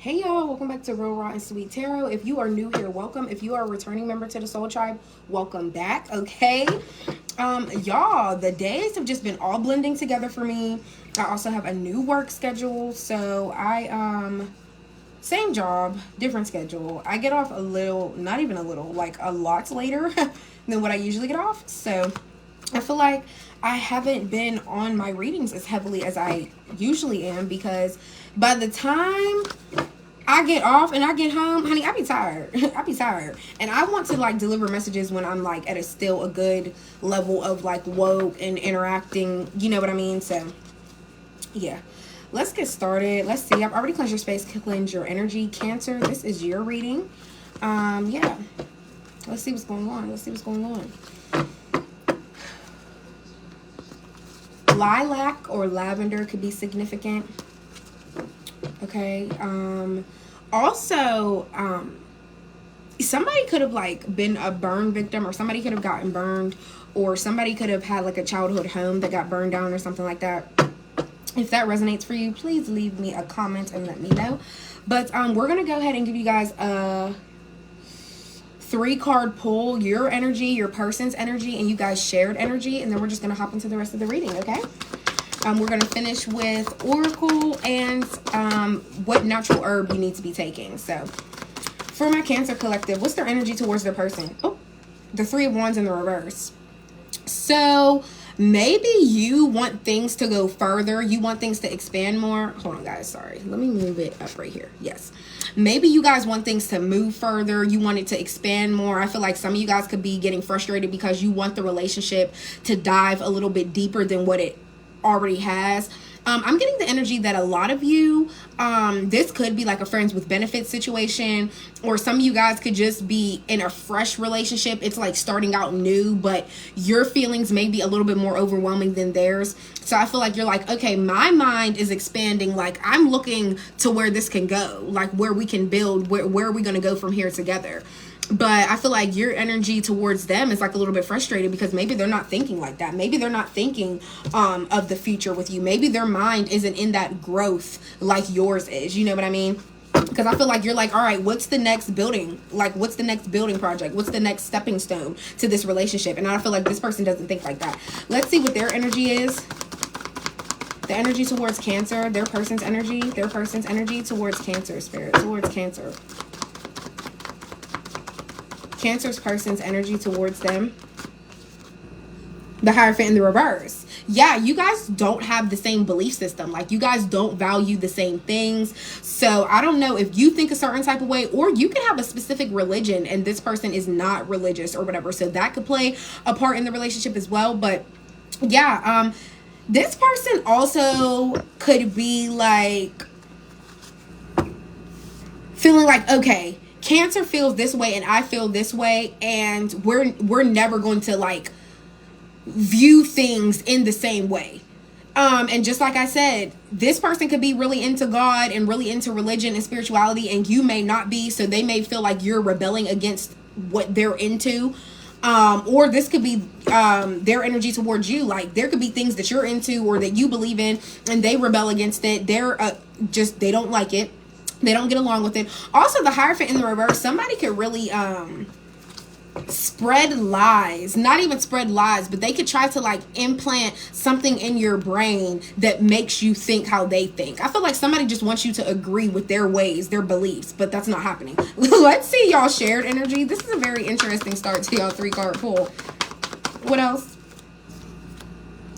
Hey y'all, welcome back to Real Raw and Sweet Tarot. If you are new here, welcome. If you are a returning member to the Soul Tribe, welcome back. Okay. Y'all, the days have just been all blending together for me. I also have a new work schedule. So same job, different schedule. I get off a little, not even a little, like a lot later than what I usually get off. So I feel like I haven't been on my readings as heavily as I usually am because by the time I get off and I get home, honey, I be tired. I be tired. And I want to like deliver messages when I'm like at a still a good level of like woke and interacting. You know what I mean? So yeah. Let's get started. Let's see. I've already cleansed your space, cleansed your energy. Cancer, this is your reading. Yeah. Let's see what's going on. Let's see what's going on. Lilac or lavender could be significant. Okay. Also, somebody could have like been a burn victim, or somebody could have gotten burned, or somebody could have had like a childhood home that got burned down or something like that. If that resonates for you, please leave me a comment and let me know. But we're gonna go ahead and give you guys a 3-card pull, your energy, your person's energy, and you guys shared energy, and then we're just gonna hop into the rest of the reading. Okay. We're going to finish with Oracle and what natural herb you need to be taking. So, for my Cancer collective, what's their energy towards their person? Oh, the 3 of Wands in the reverse. So, maybe you want things to go further. You want things to expand more. Hold on, guys. Sorry. Let me move it up right here. Yes. Maybe you guys want things to move further. You want it to expand more. I feel like some of you guys could be getting frustrated because you want the relationship to dive a little bit deeper than what it already has. I'm getting the energy that a lot of you, this could be like a friends with benefits situation, or some of you guys could just be in a fresh relationship. It's like starting out new, but your feelings may be a little bit more overwhelming than theirs. So I feel like you're like, okay, my mind is expanding. Like I'm looking to where this can go, like where we can build, where are we going to go from here together? But I feel like your energy towards them is like a little bit frustrated because maybe they're not thinking like that. Maybe they're not thinking of the future with you. Maybe their mind isn't in that growth like yours is. You know what I mean? Because I feel like you're like, all right, what's the next building? Like, what's the next building project? What's the next stepping stone to this relationship? And I feel like this person doesn't think like that. Let's see what their energy is. The energy towards Cancer, their person's energy towards Cancer, spirit, towards Cancer. Cancer's person's energy towards them. The Hierophant in the reverse. Yeah, you guys don't have the same belief system. Like you guys don't value the same things. So I don't know if you think a certain type of way, or you could have a specific religion and this person is not religious or whatever. So that could play a part in the relationship as well. But yeah, this person also could be like feeling like, okay, Cancer feels this way and I feel this way, and we're never going to like view things in the same way. And just like I said, this person could be really into God and really into religion and spirituality, and you may not be, so they may feel like you're rebelling against what they're into. Or this could be their energy towards you. Like there could be things that you're into or that you believe in and they rebel against it. They're they don't like it. They don't get along with it. Also, the Hierophant in the reverse, somebody could really spread lies. Not even spread lies, but they could try to like implant something in your brain that makes you think how they think. I feel like somebody just wants you to agree with their ways, their beliefs, but that's not happening. Let's see y'all shared energy. This is a very interesting start to y'all 3-card pull. What else?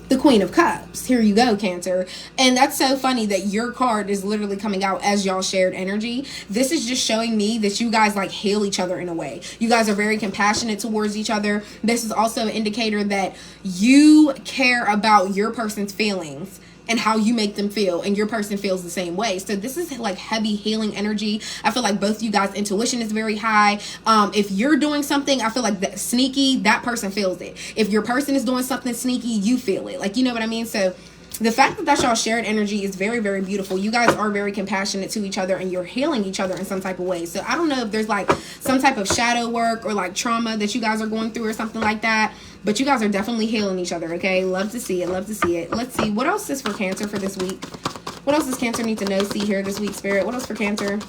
The Queen of Cups. Here you go, Cancer. And that's so funny that your card is literally coming out as y'all shared energy. This is just showing me that you guys like heal each other in a way. You guys are very compassionate towards each other. This is also an indicator that you care about your person's feelings and how you make them feel, and your person feels the same way. So this is like heavy healing energy. I feel like both of you guys' intuition is very high. If you're doing something, I feel like that sneaky, that person feels it. If your person is doing something sneaky, you feel it. Like, you know what I mean? So the fact that that's y'all shared energy is very, very beautiful. You guys are very compassionate to each other and you're healing each other in some type of way. So I don't know if there's like some type of shadow work or like trauma that you guys are going through or something like that. But you guys are definitely healing each other, okay? Love to see it. Love to see it. Let's see. What else is for Cancer for this week? What else does Cancer need to know, see here this week, Spirit? What else for Cancer?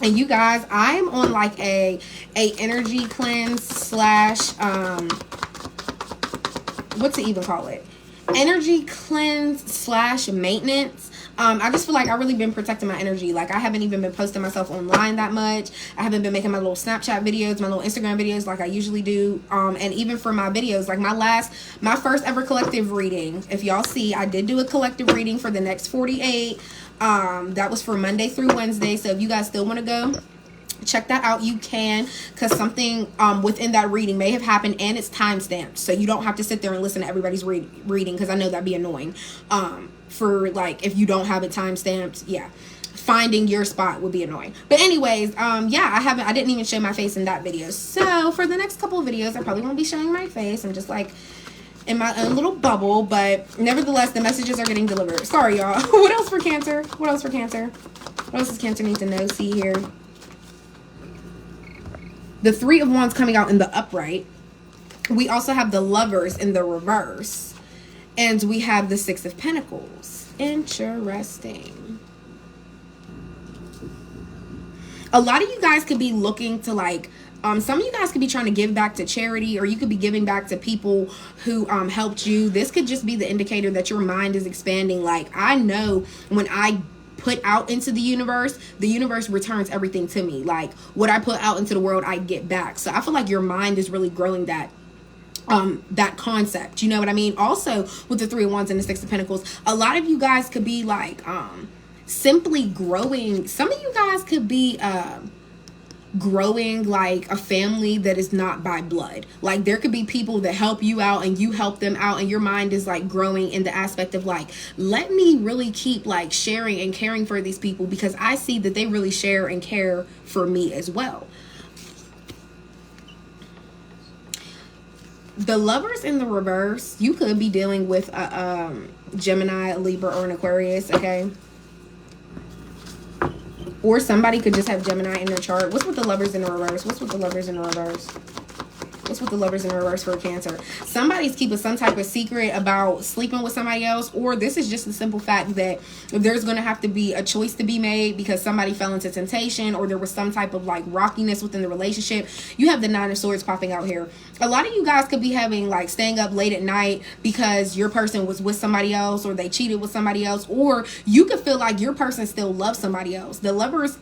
And you guys, I'm on like a energy cleanse slash, what's it even call it? Energy cleanse slash maintenance. I just feel like I've really been protecting my energy. Like, I haven't even been posting myself online that much. I haven't been making my little Snapchat videos, my little Instagram videos like I usually do. And even for my videos, like my first ever collective reading, if y'all see, I did do a collective reading for the next 48. That was for Monday through Wednesday. So if you guys still want to go check that out, you can, because something within that reading may have happened, and it's time stamped, so you don't have to sit there and listen to everybody's reading, because I know that'd be annoying. For like, if you don't have it time stamped, yeah, finding your spot would be annoying. But anyways, yeah, I didn't even show my face in that video. So for the next couple of videos, I probably won't be showing my face. I'm just like in my own little bubble, but nevertheless, the messages are getting delivered. Sorry, y'all. What else for Cancer? What else for Cancer? What else does Cancer need to know, see here? The Three of Wands coming out in the upright. We also have the Lovers in the reverse. And we have the Six of Pentacles. Interesting. A lot of you guys could be looking to like, some of you guys could be trying to give back to charity, or you could be giving back to people who helped you. This could just be the indicator that your mind is expanding. Like, I know when I put out into the universe returns everything to me. Like, what I put out into the world, I get back. So I feel like your mind is really growing that concept, you know what I mean? Also, with the Three of Wands and the Six of Pentacles, a lot of you guys could be like simply growing. Some of you guys could be growing like a family that is not by blood. Like, there could be people that help you out and you help them out, and your mind is like growing in the aspect of like, let me really keep like sharing and caring for these people, because I see that they really share and care for me as well. The Lovers in the reverse, you could be dealing with a Gemini, a Libra, or an Aquarius, okay? Or somebody could just have Gemini in their chart. What's with the Lovers in the reverse? What's with the Lovers in the reverse? What's with the Lovers in the reverse for Cancer? Somebody's keeping some type of secret about sleeping with somebody else, or this is just the simple fact that there's going to have to be a choice to be made because somebody fell into temptation, or there was some type of like rockiness within the relationship. You have the Nine of Swords popping out here. A lot of you guys could be having like staying up late at night because your person was with somebody else, or they cheated with somebody else, or you could feel like your person still loves somebody else. The Lovers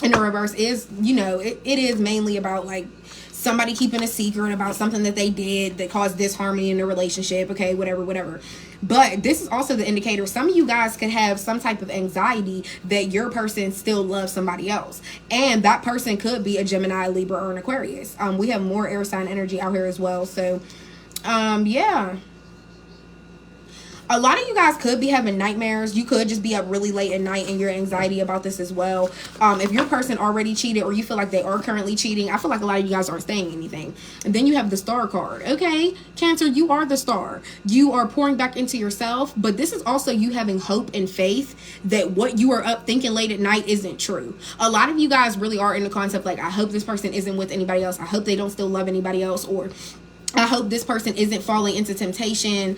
in the reverse is, you know, it is mainly about like somebody keeping a secret about something that they did that caused disharmony in the relationship, okay, whatever. But this is also the indicator some of you guys could have some type of anxiety that your person still loves somebody else, and that person could be a Gemini, Libra, or an Aquarius. We have more air sign energy out here as well. So yeah, a lot of you guys could be having nightmares. You could just be up really late at night and your anxiety about this as well. If your person already cheated, or you feel like they are currently cheating, I feel like a lot of you guys aren't saying anything. And then you have the Star card. Okay, Cancer, you are the star. You are pouring back into yourself, but this is also you having hope and faith that what you are up thinking late at night isn't true. A lot of you guys really are in the concept like, I hope this person isn't with anybody else. I hope they don't still love anybody else, or I hope this person isn't falling into temptation.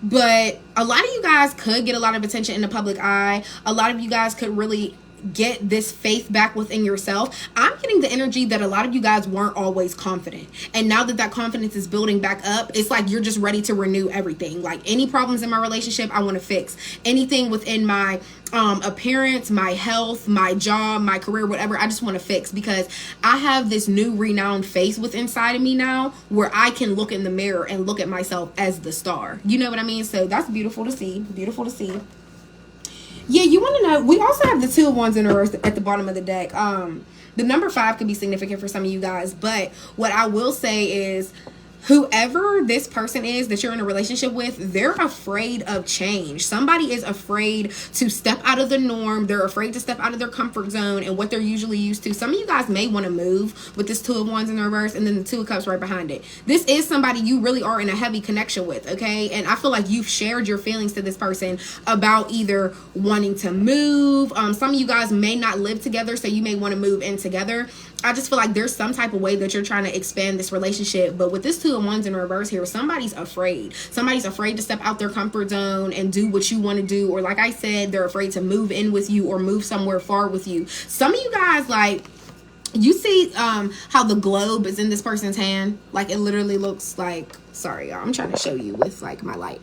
But a lot of you guys could get a lot of attention in the public eye. A lot of you guys could really get this faith back within yourself. I'm getting the energy that a lot of you guys weren't always confident, and now that that confidence is building back up, it's like you're just ready to renew everything. Like, any problems in my relationship, I want to fix. Anything within my appearance, my health, my job, my career, whatever, I just want to fix, because I have this new renowned faith within inside of me now, where I can look in the mirror and look at myself as the star. You know what I mean? So that's beautiful to see. Beautiful to see. Yeah, you want to know, we also have the Two of Wands in reverse at the bottom of the deck. The number 5 could be significant for some of you guys, but what I will say is, whoever this person is that you're in a relationship with, they're afraid of change. Somebody is afraid to step out of the norm. They're afraid to step out of their comfort zone and what they're usually used to. Some of you guys may want to move with this Two of Wands in the reverse, and then the Two of Cups right behind it. This is somebody you really are in a heavy connection with, okay? And I feel like you've shared your feelings to this person about either wanting to move. Some of you guys may not live together, so you may want to move in together. I just feel like there's some type of way that you're trying to expand this relationship. But with this Two Two of Wands in reverse here. Somebody's afraid. Somebody's afraid to step out their comfort zone and do what you want to do. Or like I said, they're afraid to move in with you or move somewhere far with you. Some of you guys, like, you see how the globe is in this person's hand. Like, it literally looks like, sorry y'all, I'm trying to show you with like my light.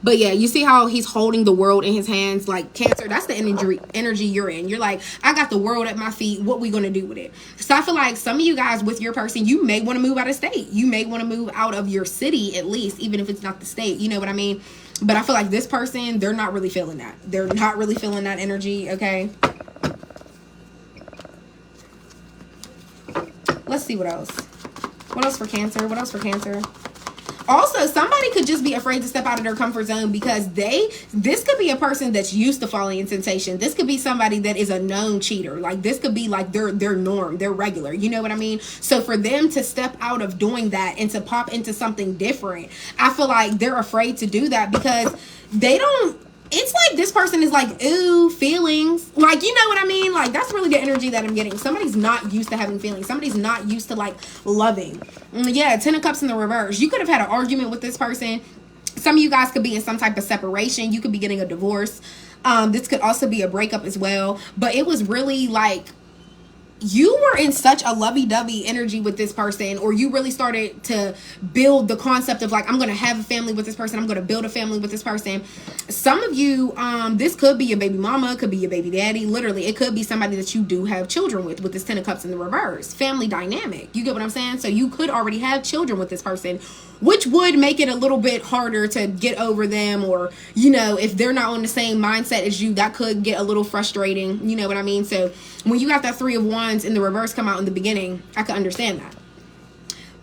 But yeah, you see how he's holding the world in his hands. Like, Cancer, that's the energy you're in. You're like, I got the world at my feet. What we going to do with it? So I feel like some of you guys with your person, you may want to move out of state. You may want to move out of your city, at least, even if it's not the state. You know what I mean? But I feel like this person, they're not really feeling that. They're not really feeling that energy, okay? Let's see what else. What else for Cancer? What else for Cancer? Also, somebody could just be afraid to step out of their comfort zone because this could be a person that's used to falling in temptation. This could be somebody that is a known cheater. Like, this could be like their norm, their regular. You know what I mean? So for them to step out of doing that and to pop into something different, I feel like they're afraid to do that because they don't. It's like this person is like, ooh, feelings. Like, you know what I mean? Like, that's really the energy that I'm getting. Somebody's not used to having feelings. Somebody's not used to, like, loving. Yeah, 10 of Cups in the reverse. You could have had an argument with this person. Some of you guys could be in some type of separation. You could be getting a divorce. This could also be a breakup as well. But it was really, like, you were in such a lovey-dovey energy with this person, or you really started to build the concept of like, I'm going to have a family with this person. I'm going to build a family with this person. Some of you, this could be your baby mama, could be your baby daddy. Literally, it could be somebody that you do have children with this 10 of Cups in the reverse. Family dynamic. You get what I'm saying? So you could already have children with this person, which would make it a little bit harder to get over them, or, you know, if they're not on the same mindset as you, that could get a little frustrating. You know what I mean? So when you got that 3 of Wands in the reverse come out in the beginning, I could understand that.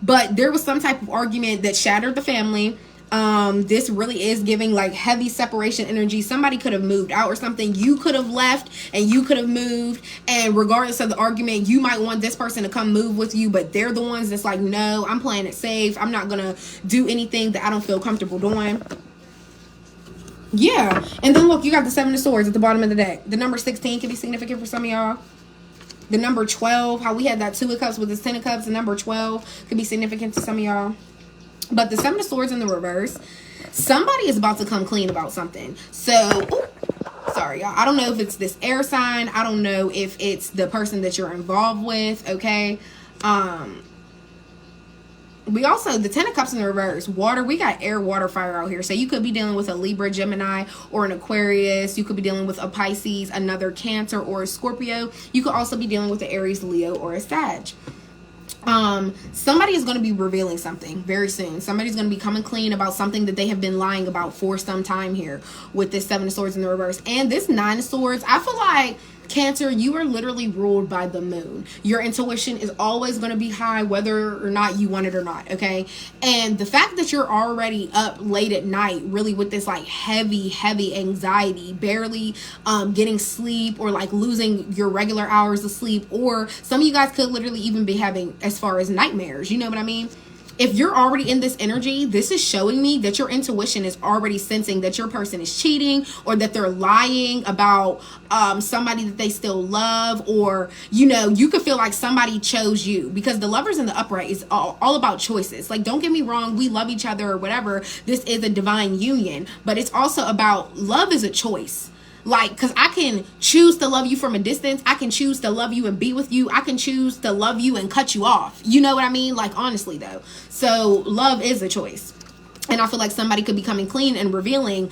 But there was some type of argument that shattered the family. This really is giving like heavy separation energy. Somebody could have moved out or something. You could have left and you could have moved, and regardless of the argument, you might want this person to come move with you, but they're the ones that's like, no, I'm playing it safe. I'm not gonna do anything that I don't feel comfortable doing. Yeah. And then look, you got the 7 of Swords at the bottom of the deck. The number 16 can be significant for some of y'all. The number 12, how we had that 2 of Cups with this 10 of Cups, the number 12 could be significant to some of y'all. But the 7 of Swords in the reverse, somebody is about to come clean about something. So, sorry, y'all. I don't know if it's this air sign. I don't know if it's the person that you're involved with, okay? We also, the 10 of Cups in the reverse, water, we got air, water, fire out here. So you could be dealing with a Libra, Gemini, or an Aquarius. You could be dealing with a Pisces, another Cancer, or a Scorpio. You could also be dealing with an Aries, Leo, or a Sag. Somebody is going to be revealing something very soon. Somebody's going to be coming clean about something that they have been lying about for some time here with this 7 of Swords in the reverse. And this 9 of Swords, I feel like, Cancer, you are literally ruled by the moon. Your intuition is always going to be high, whether or not you want it or not, okay? And the fact that you're already up late at night, really with this like heavy anxiety, barely getting sleep, or like losing your regular hours of sleep, or some of you guys could literally even be having as far as nightmares, you know what I mean? If you're already in this energy, this is showing me that your intuition is already sensing that your person is cheating, or that they're lying about somebody that they still love, or, you know, you could feel like somebody chose you, because the Lovers in the upright is all about choices. Like, don't get me wrong, we love each other or whatever. This is a divine union, but it's also about love is a choice. Like, because I can choose to love you from a distance. I can choose to love you and be with you. I can choose to love you and cut you off. You know what I mean? Like, honestly, though. So, love is a choice. And I feel like somebody could be coming clean and revealing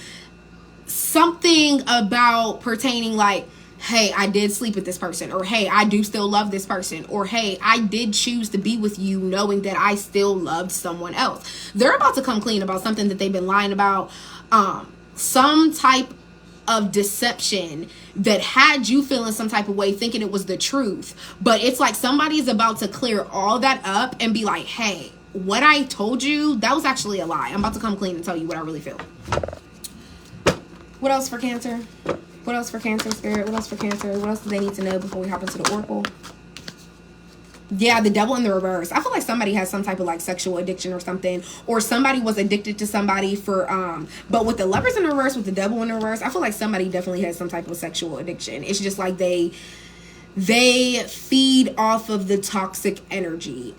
something about pertaining like, hey, I did sleep with this person, or hey, I do still love this person, or hey, I did choose to be with you knowing that I still loved someone else. They're about to come clean about something that they've been lying about. Some type of deception that had you feeling some type of way, thinking it was the truth. But it's like somebody's about to clear all that up and be like, hey, what I told you, that was actually a lie. I'm about to come clean and tell you what I really feel. What else for Cancer? What else for Cancer, Spirit? What else for Cancer? What else do they need to know before we hop into the Oracle? Yeah, the Devil in the reverse. I feel like somebody has some type of like sexual addiction or something, or somebody was addicted to somebody for but with the Lovers in the reverse, with the Devil in the reverse, I feel like somebody definitely has some type of sexual addiction. It's just like they feed off of the toxic energy.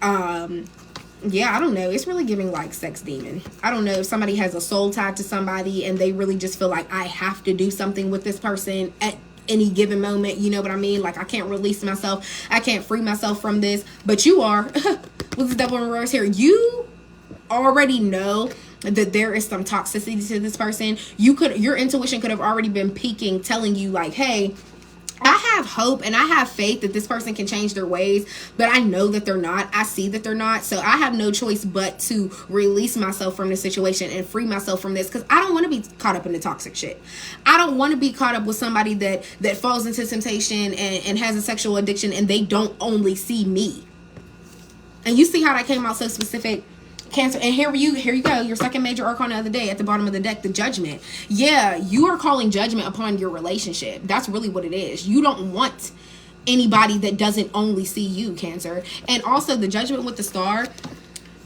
Yeah, I don't know. It's really giving like sex demon. I don't know if somebody has a soul tied to somebody and they really just feel like I have to do something with this person at any given moment. You know what I mean? Like I can't release myself. I can't free myself from this. But you are. With the devil in reverse here. You already know that there is some toxicity to this person. Your intuition could have already been peaking, telling you like, hey, I have hope and I have faith that this person can change their ways, but I know that they're not. I see that they're not. So I have no choice but to release myself from this situation and free myself from this, because I don't want to be caught up in the toxic shit. I don't want to be caught up with somebody that falls into temptation and has a sexual addiction and they don't only see me. And you see how that came out so specific? Cancer. And here you go, your second major arcana of the day at the bottom of the deck, the Judgment. Yeah, you are calling judgment upon your relationship. That's really what it is. You don't want anybody that doesn't only see you, Cancer. And also the Judgment with the Star,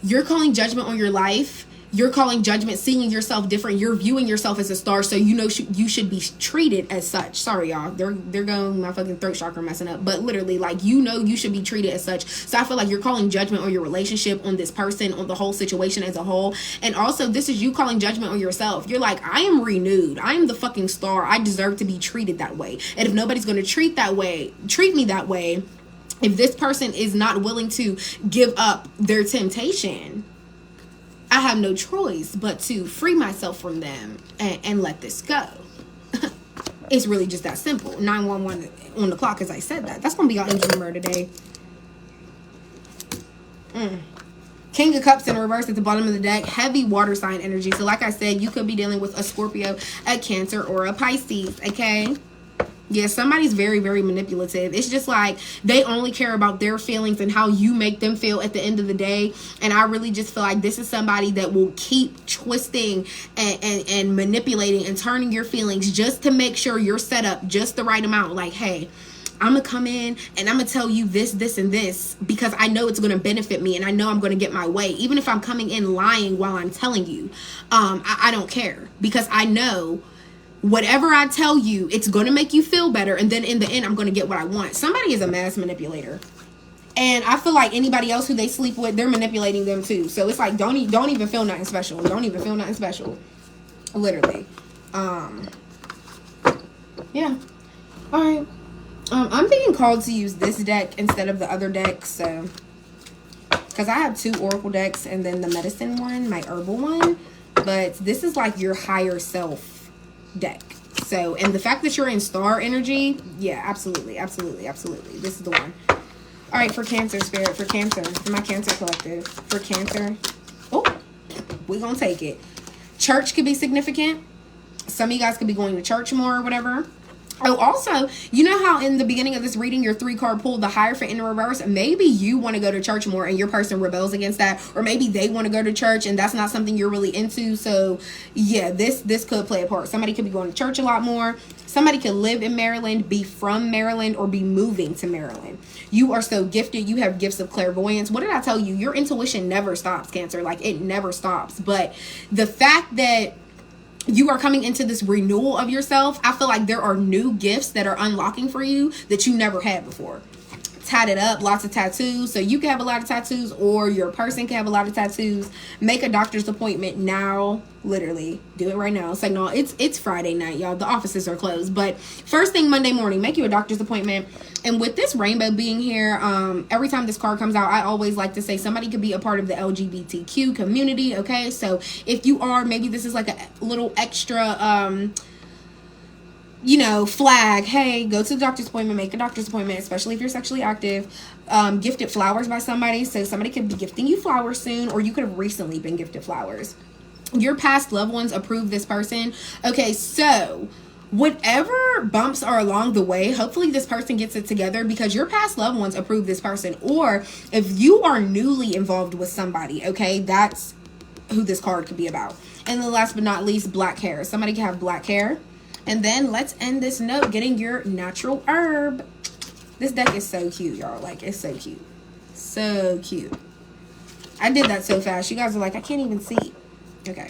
you're calling judgment on your life. You're calling judgment, seeing yourself different. You're viewing yourself as a star, so you know you should be treated as such. Sorry, y'all. They're going, my fucking throat chakra messing up. But literally, like, you know you should be treated as such. So I feel like you're calling judgment on your relationship, on this person, on the whole situation as a whole. And also, this is you calling judgment on yourself. You're like, I am renewed. I am the fucking star. I deserve to be treated that way. And if nobody's going to treat me that way, if this person is not willing to give up their temptation, I have no choice but to free myself from them and let this go. It's really just that simple. 911 on the clock as I said that. That's going to be our angel number today. King of Cups in reverse at the bottom of the deck. Heavy water sign energy. So like I said, you could be dealing with a Scorpio, a Cancer, or a Pisces. Okay? Yeah, somebody's very, very manipulative. It's just like they only care about their feelings and how you make them feel at the end of the day. And I really just feel like this is somebody that will keep twisting and manipulating and turning your feelings just to make sure you're set up just the right amount. Like, hey, I'm going to come in and I'm going to tell you this, this, and this because I know it's going to benefit me and I know I'm going to get my way. Even if I'm coming in lying while I'm telling you, I don't care because I know whatever I tell you, it's going to make you feel better. And then in the end, I'm going to get what I want. Somebody is a mass manipulator. And I feel like anybody else who they sleep with, they're manipulating them too. So it's like, don't even feel nothing special. Don't even feel nothing special. Literally. Yeah. All right. I'm being called to use this deck instead of the other deck. So, because I have 2 oracle decks and then the medicine one, my herbal one. But this is like your higher self deck. So, and the fact that you're in star energy, yeah, absolutely, absolutely, absolutely. This is the one. All right, for Cancer, Spirit, for Cancer, for my Cancer collective, for Cancer. Oh, we're gonna take it. Church could be significant. Some of you guys could be going to church more or whatever. Oh, also, you know how in the beginning of this reading, your 3-card pull, the Hierophant in reverse, maybe you want to go to church more and your person rebels against that, or maybe they want to go to church and that's not something you're really into. So yeah, this could play a part. Somebody could be going to church a lot more. Somebody could live in Maryland, be from Maryland, or be moving to Maryland. You are so gifted. You have gifts of clairvoyance. What did I tell you? Your intuition never stops, Cancer. Like, it never stops. But the fact that you are coming into this renewal of yourself, I feel like there are new gifts that are unlocking for you that you never had before. Tatted up, lots of tattoos. So you can have a lot of tattoos, or your person can have a lot of tattoos. Make a doctor's appointment now. Literally, do it right now. It's like, no, it's Friday night, y'all. The offices are closed. But first thing Monday morning, make you a doctor's appointment. And with this rainbow being here, every time this card comes out, I always like to say somebody could be a part of the LGBTQ community. Okay, so if you are, maybe this is like a little extra you know, flag. Hey, go to the doctor's appointment, make a doctor's appointment, especially if you're sexually active. Gifted flowers by somebody. So somebody could be gifting you flowers soon, or you could have recently been gifted flowers. Your past loved ones approve this person. Okay, so whatever bumps are along the way, hopefully this person gets it together because your past loved ones approve this person. Or if you are newly involved with somebody, okay, that's who this card could be about. And then last but not least, black hair. Somebody can have black hair. And then let's end this note getting your natural herb. This deck is so cute, y'all. Like, it's so cute. So cute. I did that so fast. You guys are like, I can't even see. Okay.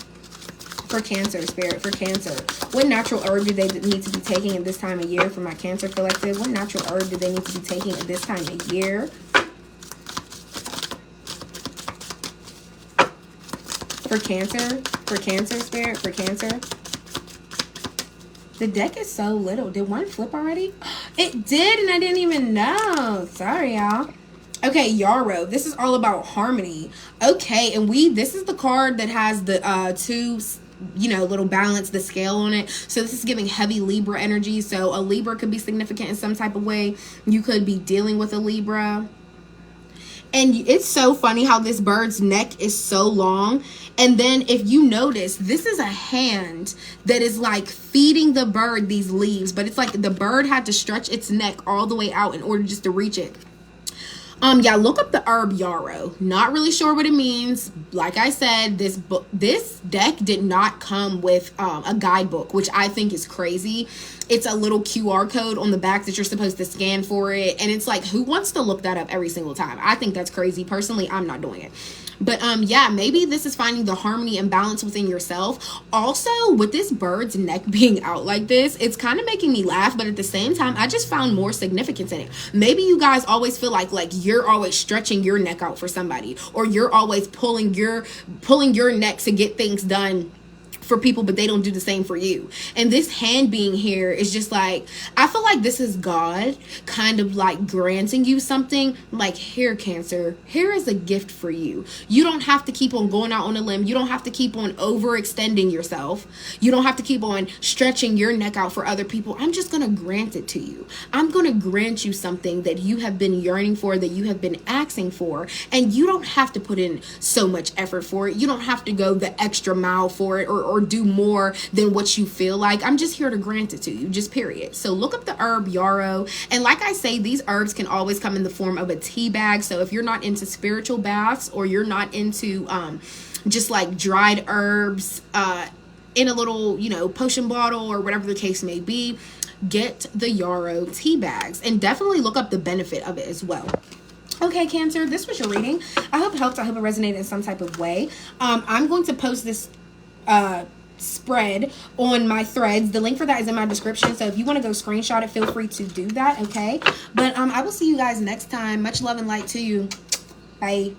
For Cancer, Spirit, for Cancer. What natural herb do they need to be taking at this time of year for my Cancer collective? What natural herb do they need to be taking at this time of year? For Cancer, Spirit, for Cancer. The deck is so little. Did one flip already? It did, and I didn't even know. Sorry, y'all. Okay, Yarrow. This is all about harmony. Okay, and this is the card that has the two, you know, little balance, the scale on it. So this is giving heavy Libra energy. So a Libra could be significant in some type of way. You could be dealing with a Libra. And it's so funny how this bird's neck is so long. And then if you notice, this is a hand that is like feeding the bird these leaves. But it's like the bird had to stretch its neck all the way out in order just to reach it. Yeah, look up the herb yarrow. Not really sure what it means. Like I said, this deck did not come with a guidebook, which I think is crazy. It's a little QR code on the back that you're supposed to scan for it. And it's like, who wants to look that up every single time? I think that's crazy. Personally, I'm not doing it. But yeah, maybe this is finding the harmony and balance within yourself. Also, with this bird's neck being out like this, it's kind of making me laugh. But at the same time, I just found more significance in it. Maybe you guys always feel like you're always stretching your neck out for somebody, or you're always pulling your neck to get things done for people, but they don't do the same for you. And this hand being here is just like, I feel like this is God kind of like granting you something, like, here, Cancer, here is a gift for you. You don't have to keep on going out on a limb. You don't have to keep on overextending yourself. You don't have to keep on stretching your neck out for other people. I'm just going to grant it to you. I'm going to grant you something that you have been yearning for, that you have been asking for, and you don't have to put in so much effort for it. You don't have to go the extra mile for it, or do more than what you feel like. I'm just here to grant it to you, just period. So look up the herb yarrow. And like I say, these herbs can always come in the form of a tea bag. So if you're not into spiritual baths, or you're not into just like dried herbs in a little, you know, potion bottle, or whatever the case may be, get the yarrow tea bags, and definitely look up the benefit of it as well. Okay, Cancer, this was your reading. I hope it helped. I hope it resonated in some type of way. I'm going to post this spread on my threads. The link for that is in my description, so if you want to go screenshot it, feel free to do that. Okay, but I will see you guys next time. Much love and light to you. Bye.